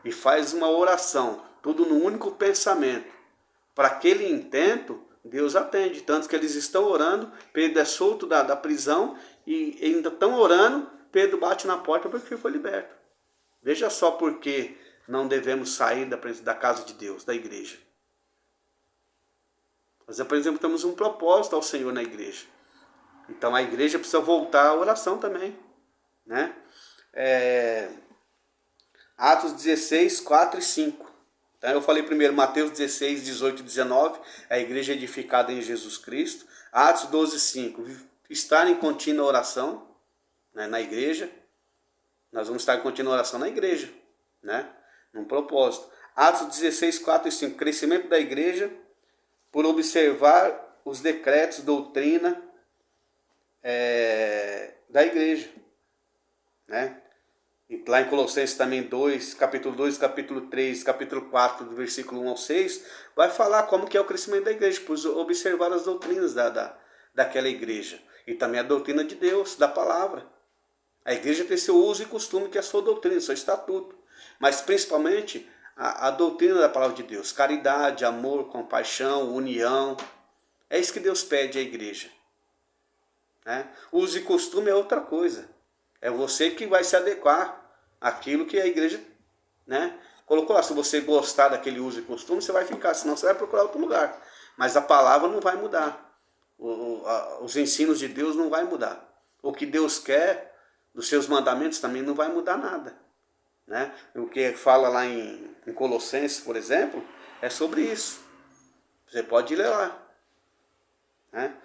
e faz uma oração, tudo num único pensamento, para aquele intento, Deus atende. Tanto que eles estão orando, Pedro é solto da prisão e ainda estão orando, Pedro bate na porta porque foi liberto. Veja só por que não devemos sair da casa de Deus, da igreja. Nós apresentamos um propósito ao Senhor na igreja. Então a igreja precisa voltar à oração também, né? Atos 16, 4 e 5. Então eu falei primeiro Mateus 16, 18 e 19, a igreja edificada em Jesus Cristo. Atos 12, 5, estar em contínua oração, né, na igreja. Nós vamos estar em contínua oração na igreja, né? Num propósito. Atos 16, 4 e 5, crescimento da igreja por observar os decretos, doutrina da igreja, né? E lá em Colossenses também 2, capítulo 2, capítulo 3, capítulo 4, do versículo 1 ao 6, vai falar como que é o crescimento da igreja, por observar as doutrinas daquela igreja. E também a doutrina de Deus, da palavra. A igreja tem seu uso e costume, que é a sua doutrina, seu estatuto. Mas principalmente a doutrina da palavra de Deus. Caridade, amor, compaixão, união. É isso que Deus pede à igreja, né? Uso e costume é outra coisa. É você que vai se adequar àquilo que a igreja, né, colocou lá. Se você gostar daquele uso e costume, você vai ficar. Senão você vai procurar outro lugar. Mas a palavra não vai mudar. Os ensinos de Deus não vai mudar. O que Deus quer dos seus mandamentos também não vai mudar nada, né? O que fala lá em Colossenses, por exemplo, é sobre isso. Você pode ler lá, né?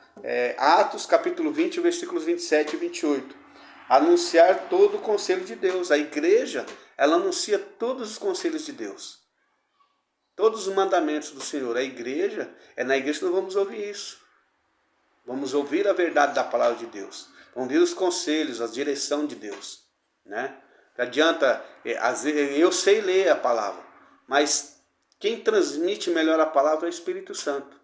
Atos capítulo 20, versículos 27 e 28. Anunciar todo o conselho de Deus. A igreja, ela anuncia todos os conselhos de Deus. Todos os mandamentos do Senhor. A igreja, é na igreja que nós vamos ouvir isso. Vamos ouvir a verdade da palavra de Deus. Vamos ouvir os conselhos, a direção de Deus, né? Não adianta, eu sei ler a palavra, mas quem transmite melhor a palavra é o Espírito Santo.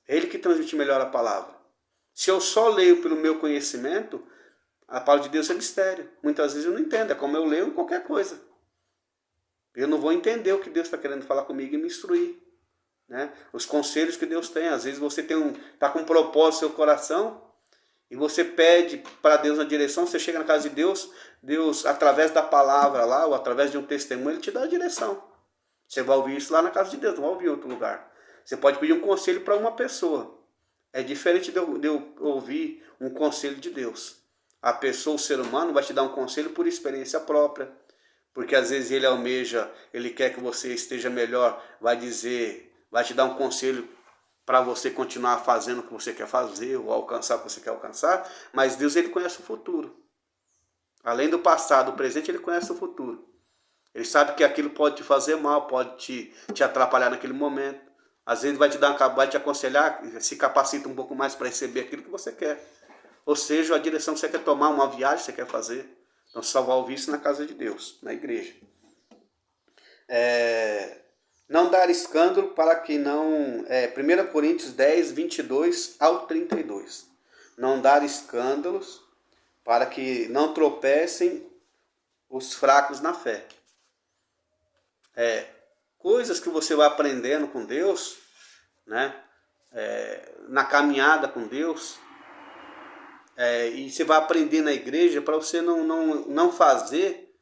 É ele que transmite melhor a palavra. Se eu só leio pelo meu conhecimento, a palavra de Deus é mistério. Muitas vezes eu não entendo, é como eu leio qualquer coisa. Eu não vou entender o que Deus está querendo falar comigo e me instruir, né? Os conselhos que Deus tem. Às vezes você está com um propósito no seu coração e você pede para Deus na direção. Você chega na casa de Deus, Deus, através da palavra lá, ou através de um testemunho, Ele te dá a direção. Você vai ouvir isso lá na casa de Deus, não vai ouvir em outro lugar. Você pode pedir um conselho para uma pessoa. É diferente de eu ouvir um conselho de Deus. A pessoa, o ser humano, vai te dar um conselho por experiência própria. Porque às vezes ele almeja, ele quer que você esteja melhor, vai te dar um conselho para você continuar fazendo o que você quer fazer, ou alcançar o que você quer alcançar. Mas Deus, ele conhece o futuro. Além do passado, o presente, ele conhece o futuro. Ele sabe que aquilo pode te fazer mal, pode te atrapalhar naquele momento. Às vezes vai te aconselhar, se capacita um pouco mais para receber aquilo que você quer. Ou seja, a direção que você quer tomar, uma viagem que você quer fazer. Então você só vai ouvir isso na casa de Deus, na igreja. Não dar escândalo para que não... 1 Coríntios 10, 22 ao 32. Não dar escândalos para que não tropecem os fracos na fé. Coisas que você vai aprendendo com Deus, né? Na caminhada com Deus, e você vai aprender na igreja para você não fazer,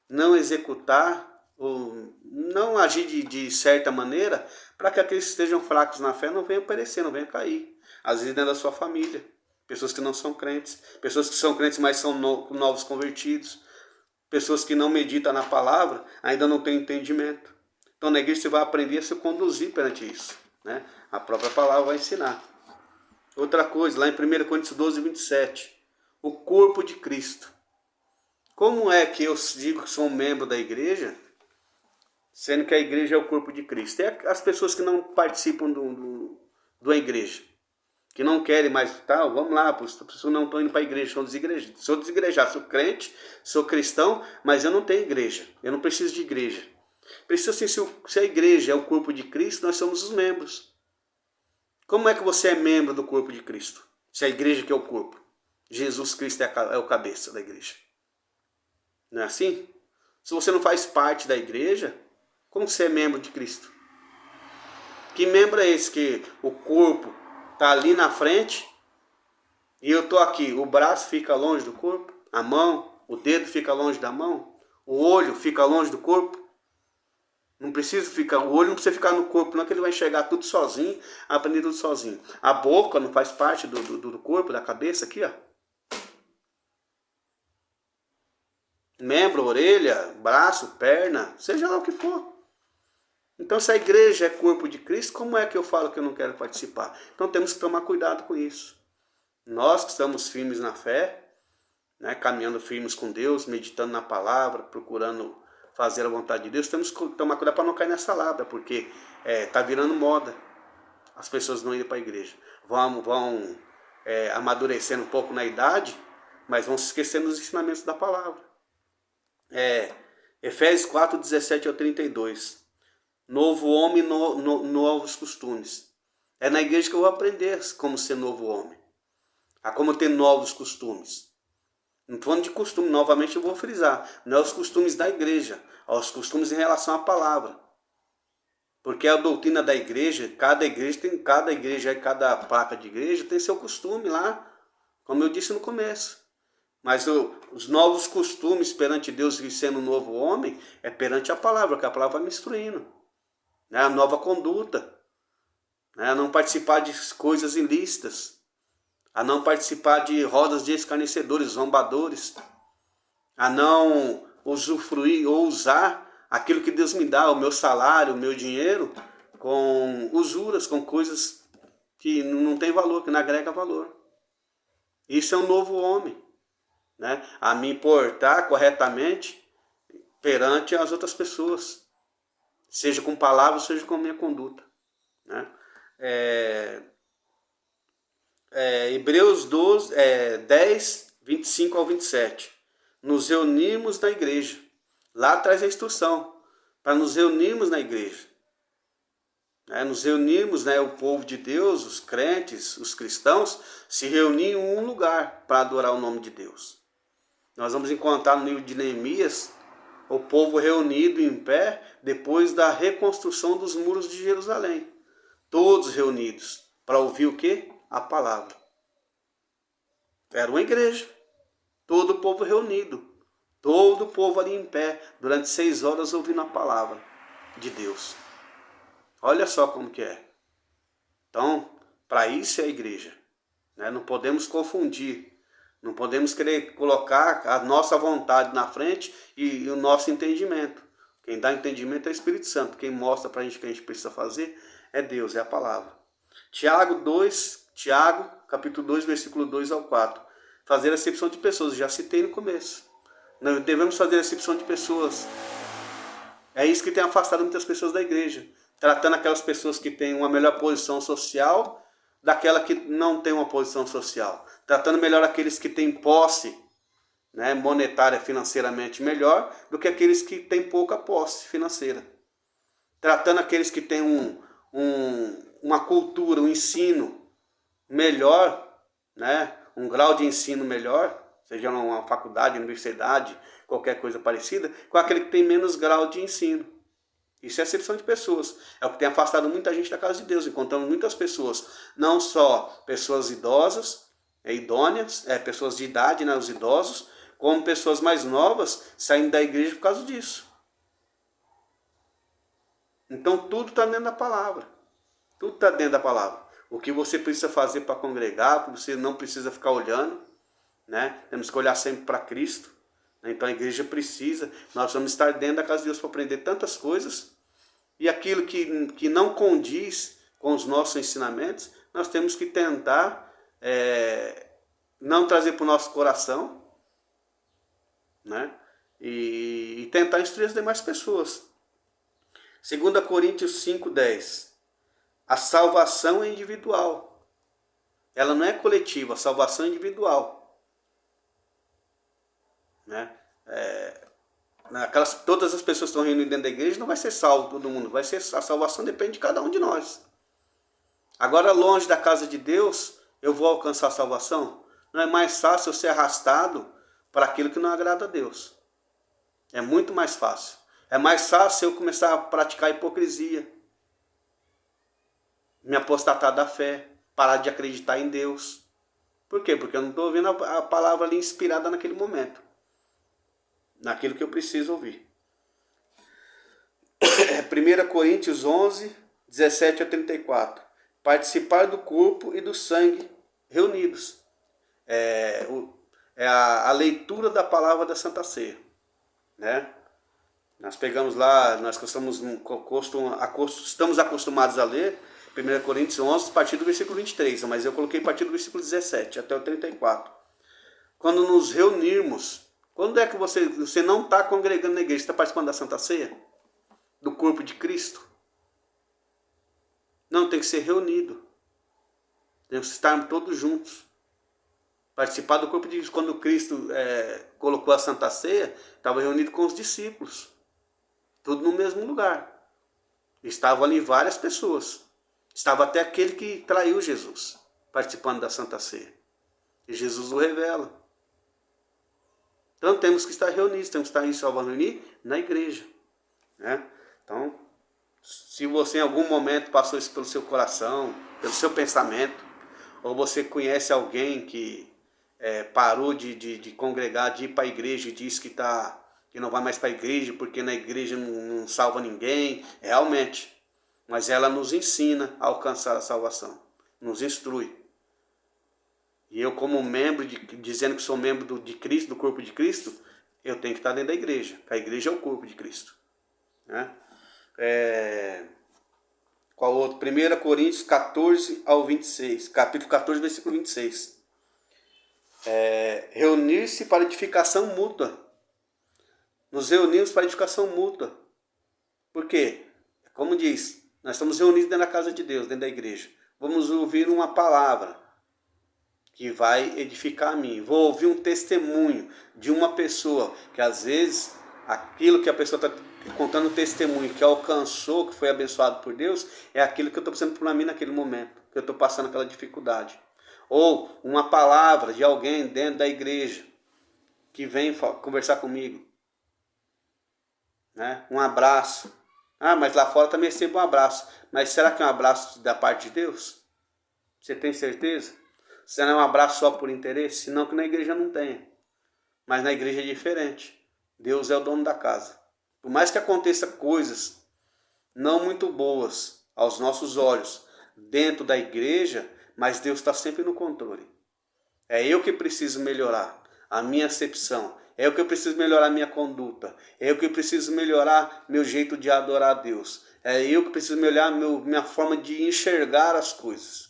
não executar, ou não agir de certa maneira, para que aqueles que estejam fracos na fé não venham perecer, não venham cair. Às vezes dentro da sua família, pessoas que não são crentes, pessoas que são crentes, mas são novos convertidos, pessoas que não meditam na palavra, ainda não têm entendimento. Então na igreja você vai aprender a se conduzir perante isso, né? A própria palavra vai ensinar. Outra coisa, lá em 1 Coríntios 12, 27, o corpo de Cristo. Como é que eu digo que sou um membro da igreja, sendo que a igreja é o corpo de Cristo? É as pessoas que não participam da igreja, que não querem mais, vamos lá, as pessoas não estão indo para a igreja, sou desigrejado, sou crente, sou cristão, mas eu não tenho igreja, eu não preciso de igreja. Precisa assim, se a igreja é o corpo de Cristo, nós somos os membros. Como é que você é membro do corpo de Cristo? Se a igreja que é o corpo. Jesus Cristo é o cabeça da igreja. Não é assim? Se você não faz parte da igreja, como você é membro de Cristo? Que membro é esse que o corpo está ali na frente e eu estou aqui? O braço fica longe do corpo, a mão, o dedo fica longe da mão, o olho fica longe do corpo. Não precisa ficar, o olho não precisa ficar no corpo, não, que ele vai enxergar tudo sozinho, aprender tudo sozinho. A boca não faz parte do corpo, da cabeça aqui, ó. Membro, orelha, braço, perna, seja lá o que for. Então, se a igreja é corpo de Cristo, como é que eu falo que eu não quero participar? Então, temos que tomar cuidado com isso. Nós que estamos firmes na fé, né, caminhando firmes com Deus, meditando na palavra, procurando fazer a vontade de Deus, temos que tomar cuidado para não cair nessa lábia, porque está virando moda. As pessoas não irem para a igreja. Vão amadurecendo um pouco na idade, mas vão se esquecendo dos ensinamentos da palavra. Efésios 4, 17 ao 32. Novo homem, novos costumes. É na igreja que eu vou aprender como ser novo homem. A como ter novos costumes. Não estou falando de costume, novamente eu vou frisar. Não é os costumes da igreja, aos costumes em relação à palavra. Porque a doutrina da igreja, cada igreja e cada placa de igreja tem seu costume lá, como eu disse no começo. Mas os novos costumes perante Deus e sendo um novo homem é perante a palavra, que a palavra vai me instruindo. Né? A nova conduta. Né? A não participar de coisas ilícitas. A não participar de rodas de escarnecedores, zombadores. A não usufruir ou usar aquilo que Deus me dá, o meu salário, o meu dinheiro, com usuras, com coisas que não tem valor, que não agrega valor. Isso é um novo homem. Né? A me portar corretamente perante as outras pessoas, seja com palavras, seja com a minha conduta. Né? Hebreus 10, 25 ao 27. Nos reunimos na igreja. Lá traz a instrução para nos reunirmos na igreja. Nos reunirmos, o povo de Deus, os crentes, os cristãos, se reunir em um lugar para adorar o nome de Deus. Nós vamos encontrar no livro de Neemias o povo reunido em pé depois da reconstrução dos muros de Jerusalém. Todos reunidos para ouvir o quê? A palavra. Era uma igreja. Todo o povo reunido. Todo o povo ali em pé durante 6 horas ouvindo a palavra de Deus. Olha só como que é. Então, para isso é a igreja. Não podemos confundir. Não podemos querer colocar a nossa vontade na frente e o nosso entendimento. Quem dá entendimento é o Espírito Santo. Quem mostra para a gente o que a gente precisa fazer é Deus, é a palavra. Tiago, capítulo 2, versículo 2 ao 4. Fazer acepção de pessoas. Já citei no começo. Nós devemos fazer acepção de pessoas. É isso que tem afastado muitas pessoas da igreja. Tratando aquelas pessoas que têm uma melhor posição social daquela que não tem uma posição social. Tratando melhor aqueles que têm posse, monetária, financeiramente melhor, do que aqueles que têm pouca posse financeira. Tratando aqueles que têm uma cultura, um ensino melhor, um grau de ensino melhor, seja uma faculdade, universidade, qualquer coisa parecida, com aquele que tem menos grau de ensino. Isso é acepção de pessoas. É o que tem afastado muita gente da casa de Deus. Encontramos muitas pessoas, não só pessoas idosas, idôneas, pessoas de idade, os idosos, como pessoas mais novas saindo da igreja por causa disso. Então tudo está dentro da palavra. Tudo está dentro da palavra. O que você precisa fazer para congregar, o que você não precisa ficar olhando. Temos que olhar sempre para Cristo. Então a igreja precisa, nós vamos estar dentro da casa de Deus para aprender tantas coisas. E aquilo que não condiz com os nossos ensinamentos, nós temos que tentar não trazer para o nosso coração, e tentar instruir as demais pessoas. 2 Coríntios 5:10. A salvação é individual. Ela não é coletiva, a salvação é individual. Todas as pessoas que estão reunidas dentro da igreja não vai ser salvo todo mundo. A salvação depende de cada um de nós. Agora, longe da casa de Deus, eu vou alcançar a salvação? Não é mais fácil eu ser arrastado para aquilo que não agrada a Deus. É muito mais fácil. É mais fácil eu começar a praticar hipocrisia, me apostatar da fé, parar de acreditar em Deus. Por quê? Porque eu não estou ouvindo a palavra ali inspirada naquele momento, naquilo que eu preciso ouvir. 1 Coríntios 11, 17 a 34. Participar do corpo e do sangue reunidos. É a leitura da palavra da Santa Ceia, né? Nós pegamos lá, nós estamos acostumados a ler 1 Coríntios 11, a partir do versículo 23, mas eu coloquei a partir do versículo 17 até o 34. Quando nos reunirmos, quando é que você não está congregando na igreja, está participando da Santa Ceia? Do corpo de Cristo? Não, tem que ser reunido. Temos que estar todos juntos. Participar do corpo de Cristo. Quando Cristo colocou a Santa Ceia, estava reunido com os discípulos. Tudo no mesmo lugar. Estavam ali várias pessoas. Estava até aquele que traiu Jesus, participando da Santa Ceia. E Jesus o revela. Então temos que estar reunidos, temos que estar reunir na igreja, né? Então, se você em algum momento passou isso pelo seu coração, pelo seu pensamento, ou você conhece alguém que parou de congregar, de ir para a igreja e diz que não vai mais para a igreja porque na igreja não salva ninguém, realmente. Mas ela nos ensina a alcançar a salvação, nos instrui. E eu, como membro, dizendo que sou membro de Cristo, do corpo de Cristo, eu tenho que estar dentro da igreja, porque a igreja é o corpo de Cristo, né? Qual outro? 1 Coríntios 14 ao 26, capítulo 14, versículo 26. Reunir-se para edificação mútua. Nos reunimos para edificação mútua. Por quê? Como diz, nós estamos reunidos dentro da casa de Deus, dentro da igreja. Vamos ouvir uma palavra que vai edificar a mim. Vou ouvir um testemunho de uma pessoa que às vezes aquilo que a pessoa está contando, o testemunho que alcançou, que foi abençoado por Deus, é aquilo que eu estou precisando por mim naquele momento, que eu estou passando aquela dificuldade. Ou uma palavra de alguém dentro da igreja que vem conversar comigo, né? Um abraço. Mas lá fora também recebo um abraço. Mas será que é um abraço da parte de Deus? Você tem certeza? Será um abraço só por interesse? Senão que na igreja não tem. Mas na igreja é diferente. Deus é o dono da casa. Por mais que aconteça coisas não muito boas aos nossos olhos dentro da igreja, mas Deus está sempre no controle. É eu que preciso melhorar a minha acepção. É eu que preciso melhorar a minha conduta. É eu que preciso melhorar meu jeito de adorar a Deus. É eu que preciso melhorar minha forma de enxergar as coisas,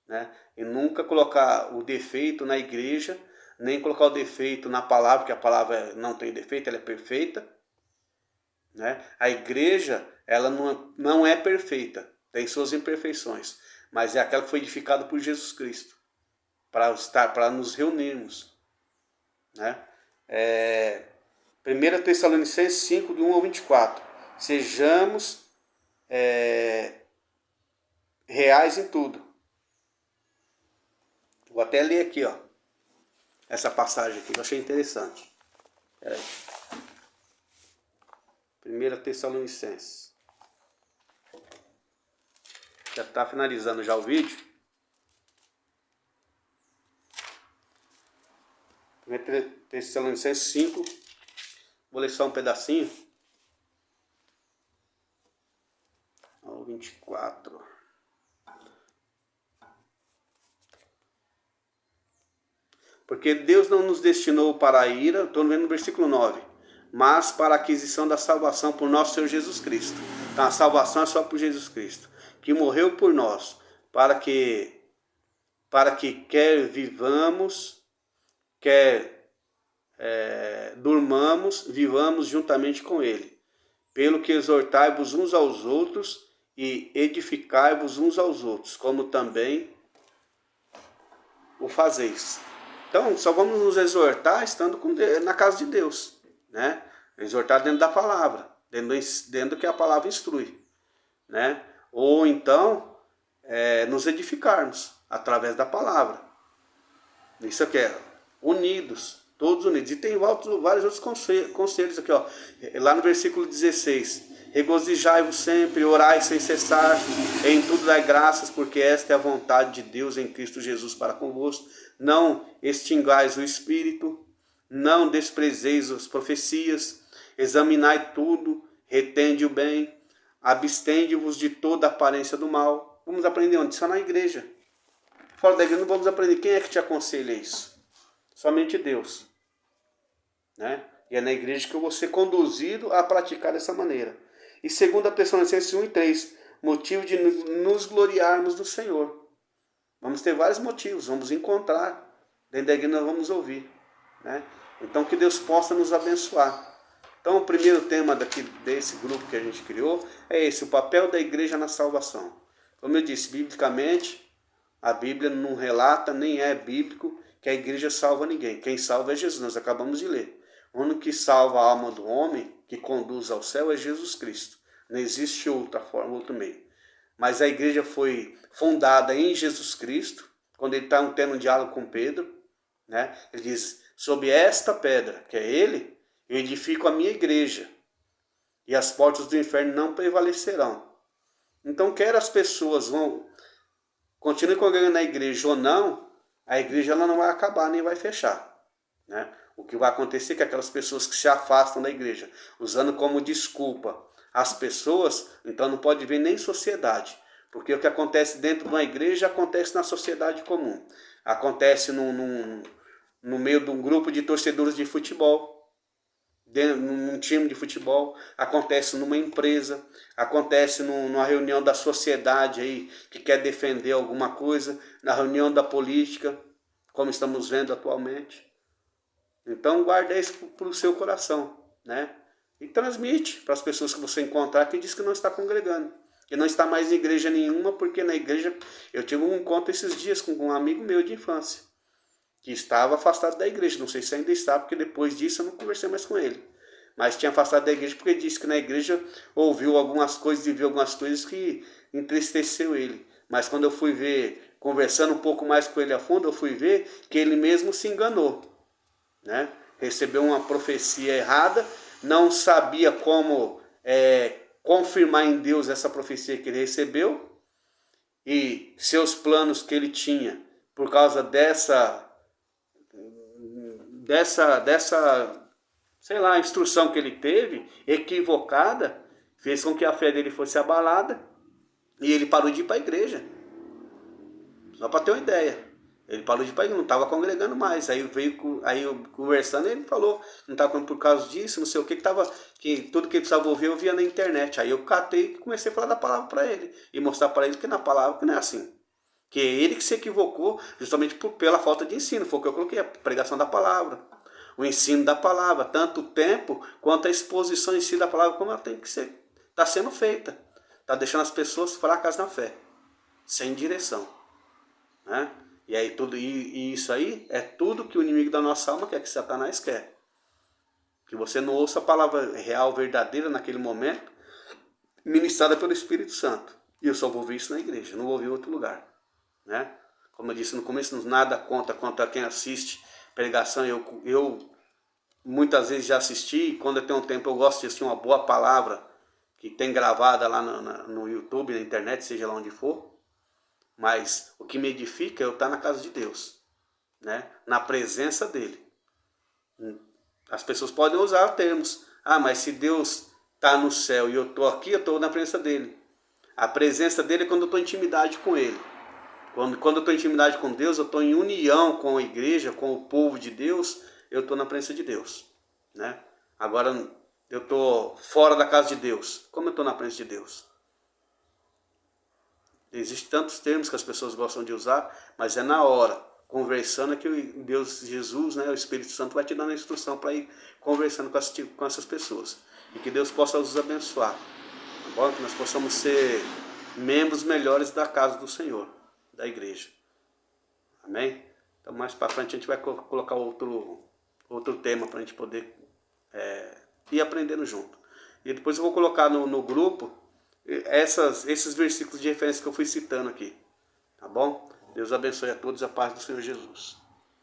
né? E nunca colocar o defeito na igreja, nem colocar o defeito na palavra, porque a palavra não tem defeito, ela é perfeita, né? A igreja, ela não é perfeita, tem suas imperfeições, mas é aquela que foi edificada por Jesus Cristo, para nos reunirmos, né? 1 Tessalonicenses 5, de 1 ao 24. Sejamos reais em tudo. Vou até ler aqui, ó, essa passagem aqui, que eu achei interessante. 1 Tessalonicenses. Já está finalizando já o vídeo. 1 Tessalonicenses 5. Vou ler só um pedacinho. Ao 24. Porque Deus não nos destinou para a ira, estou vendo no versículo 9, mas para a aquisição da salvação por nosso Senhor Jesus Cristo. Então a salvação é só por Jesus Cristo, que morreu por nós, para que quer vivamos, quer durmamos, vivamos juntamente com Ele. Pelo que exortai-vos uns aos outros e edificai-vos uns aos outros, como também o fazeis. Então, só vamos nos exortar estando na casa de Deus, né? Exortar dentro da palavra, dentro do que a palavra instrui, né? Ou então, nos edificarmos. através da palavra. Isso aqui é unidos, todos unidos. E tem vários outros conselhos aqui, ó. Lá no versículo 16. Regozijai-vos sempre, orai sem cessar, em tudo dai graças, porque esta é a vontade de Deus em Cristo Jesus para convosco. Não extingais o Espírito, não desprezeis as profecias, examinai tudo, retende o bem, abstende-vos de toda aparência do mal. Vamos aprender onde? Só na igreja. Fora da igreja não vamos aprender. Quem é que te aconselha isso? Somente Deus. Né? E é na igreja que eu vou ser conduzido a praticar dessa maneira. E 2 Tessalonicenses 1:3, motivo de nos gloriarmos do Senhor. Vamos ter vários motivos, vamos encontrar. Dentro da igreja nós vamos ouvir. Né? Então que Deus possa nos abençoar. Então o primeiro tema desse grupo que a gente criou é esse, o papel da igreja na salvação. Como eu disse, biblicamente, a Bíblia não relata, nem é bíblico, que a igreja salva ninguém. Quem salva é Jesus, nós acabamos de ler. O único que salva a alma do homem, que conduz ao céu, é Jesus Cristo. Não existe outra forma, outro meio. Mas a igreja foi fundada em Jesus Cristo, quando ele está tendo um diálogo com Pedro, né? Ele diz, sob esta pedra, que é ele, eu edifico a minha igreja, e as portas do inferno não prevalecerão. Então, quer as pessoas continuem congregando na igreja ou não, a igreja ela não vai acabar, nem vai fechar. Né? O que vai acontecer é que aquelas pessoas que se afastam da igreja, usando como desculpa as pessoas, então não pode ver nem sociedade. Porque o que acontece dentro de uma igreja acontece na sociedade comum. Acontece no meio de um grupo de torcedores de futebol, num time de futebol, acontece numa empresa, acontece numa reunião da sociedade aí que quer defender alguma coisa, na reunião da política, como estamos vendo atualmente. Então guarda isso para o seu coração, né? E transmite para as pessoas que você encontrar que diz que não está congregando, que não está mais em igreja nenhuma, porque na igreja, eu tive um encontro esses dias com um amigo meu de infância, que estava afastado da igreja, não sei se ainda está, porque depois disso eu não conversei mais com ele, mas tinha afastado da igreja porque disse que na igreja ouviu algumas coisas e viu algumas coisas que entristeceu ele, mas quando eu fui ver, conversando um pouco mais com ele a fundo, eu fui ver que ele mesmo se enganou, né? Recebeu uma profecia errada, não sabia como confirmar em Deus essa profecia que ele recebeu, e seus planos que ele tinha, por causa dessa sei lá, instrução que ele teve, equivocada, fez com que a fé dele fosse abalada, e ele parou de ir para a igreja. Só para ter uma ideia. Ele parou de ir para a igreja, não estava congregando mais. Aí eu conversando, ele falou, não estava por causa disso, não sei o que tudo que ele precisava ouvir eu via na internet. Aí eu catei e comecei a falar da palavra para ele, e mostrar para ele que na palavra que não é assim. Que é ele que se equivocou justamente pela falta de ensino. Foi o que eu coloquei, a pregação da palavra. O ensino da palavra, tanto o tempo quanto a exposição em si da palavra, como ela tem que ser, está sendo feita. Está deixando as pessoas fracas na fé, sem direção. Né? E aí isso aí é tudo que o inimigo da nossa alma quer, que Satanás quer. Que você não ouça a palavra real, verdadeira naquele momento, ministrada pelo Espírito Santo. E eu só vou ouvir isso na igreja, não vou ouvir em outro lugar. Né? Como eu disse no começo, nada contra quem assiste pregação. Eu muitas vezes já assisti, e quando eu tenho tempo eu gosto de assistir uma boa palavra que tem gravada lá no YouTube, na internet, seja lá onde for. Mas o que me edifica é eu estar na casa de Deus, né? Na presença dele. As pessoas podem usar termos. Ah, mas se Deus está no céu e eu estou aqui, eu estou na presença dele. A presença dele é quando eu estou em intimidade com ele. Quando eu estou em intimidade com Deus, eu estou em união com a igreja, com o povo de Deus, eu estou na presença de Deus. Né? Agora, eu estou fora da casa de Deus. Como eu estou na presença de Deus? Existem tantos termos que as pessoas gostam de usar, mas é na hora, conversando, que Deus, Jesus, né, o Espírito Santo vai te dando a instrução para ir conversando com essas pessoas. E que Deus possa nos abençoar. Tá bom? Que nós possamos ser membros melhores da casa do Senhor, da igreja. Amém? Então mais para frente a gente vai colocar outro tema para a gente poder ir aprendendo junto. E depois eu vou colocar no grupo esses versículos de referência que eu fui citando aqui. Tá bom? Deus abençoe a todos, a paz do Senhor Jesus.